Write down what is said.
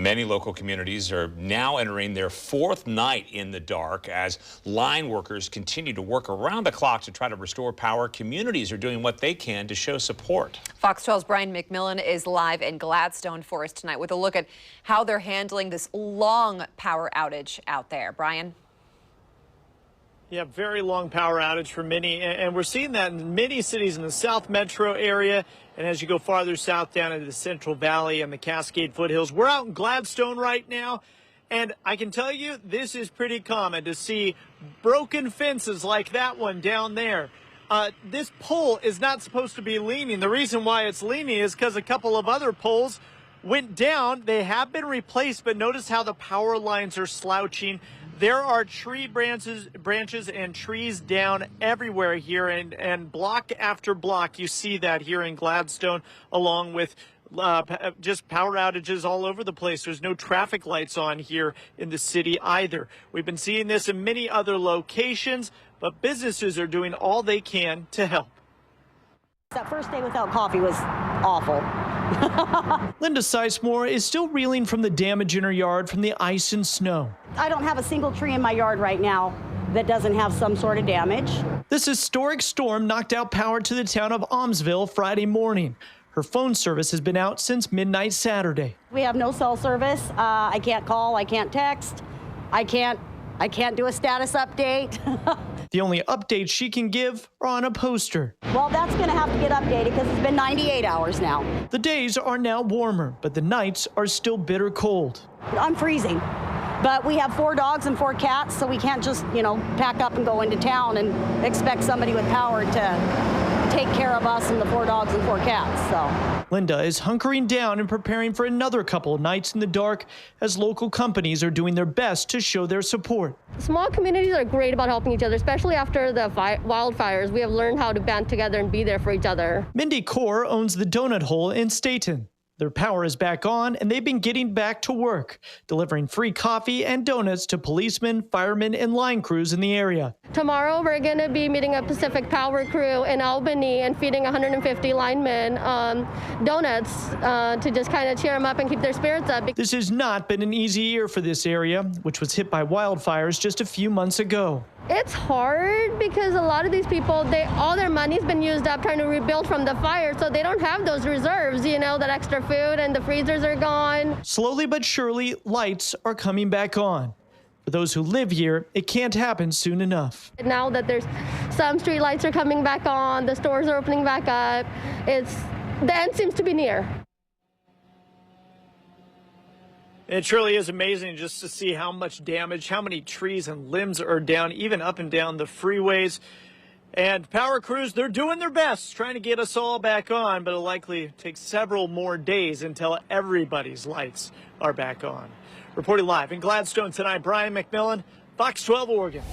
Many local communities are now entering their fourth night in the dark as line workers continue to work around the clock to try to restore power. Communities are doing what they can to show support. Fox 12's Brian McMillan is live in Gladstone for us tonight with a look at how they're handling this long power outage out there. Brian? Yeah, very long power outage for many, and we're seeing that in many cities in the South Metro area, and as you go farther south down into the Central Valley and the Cascade foothills. We're out in Gladstone right now, and I can tell you this is pretty common to see broken fences like that one down there. This pole is not supposed to be leaning. The reason why it's leaning is because a couple of other poles went down. They have been replaced, but notice how the power lines are slouching. There are tree branches and trees down everywhere here, and block after block you see that here in Gladstone, along with just power outages all over the place. There's no traffic lights on here in the city either. We've been seeing this in many other locations, but businesses are doing all they can to help. That first day without coffee was awful. Linda Sizemore is still reeling from the damage in her yard from the ice and snow. I don't have a single tree in my yard right now that doesn't have some sort of damage. This historic storm knocked out power to the town of Almsville Friday morning. Her phone service has been out since midnight Saturday. We have no cell service. I can't call, I can't text, I can't do a status update. The only updates she can give are on a poster. Well, that's going to have to get updated because it's been 98 hours now. The days are now warmer, but the nights are still bitter cold. I'm freezing, but we have 4 dogs and 4 cats, so we can't just, pack up and go into town and expect somebody with power to take care of us and the 4 dogs and 4 cats. So Linda is hunkering down and preparing for another couple of nights in the dark as local companies are doing their best to show their support. Small communities are great about helping each other, especially after the wildfires. We have learned how to band together and be there for each other. Mindy Kaur owns the Donut Hole in Stayton. Their power is back on, and they've been getting back to work, delivering free coffee and donuts to policemen, firemen, and line crews in the area. Tomorrow, we're going to be meeting a Pacific Power crew in Albany and feeding 150 linemen donuts to just kind of cheer them up and keep their spirits up. This has not been an easy year for this area, which was hit by wildfires just a few months ago. It's hard because a lot of these people, all their money's been used up trying to rebuild from the fire, so they don't have those reserves, that extra food, and the freezers are gone. Slowly but surely, lights are coming back on. For those who live here, it can't happen soon enough. Now that there's some street lights are coming back on, the stores are opening back up, the end seems to be near. It truly is amazing just to see how much damage, how many trees and limbs are down, even up and down the freeways. And power crews, they're doing their best, trying to get us all back on, but it'll likely take several more days until everybody's lights are back on. Reporting live in Gladstone tonight, Brian McMillan, Fox 12 Oregon.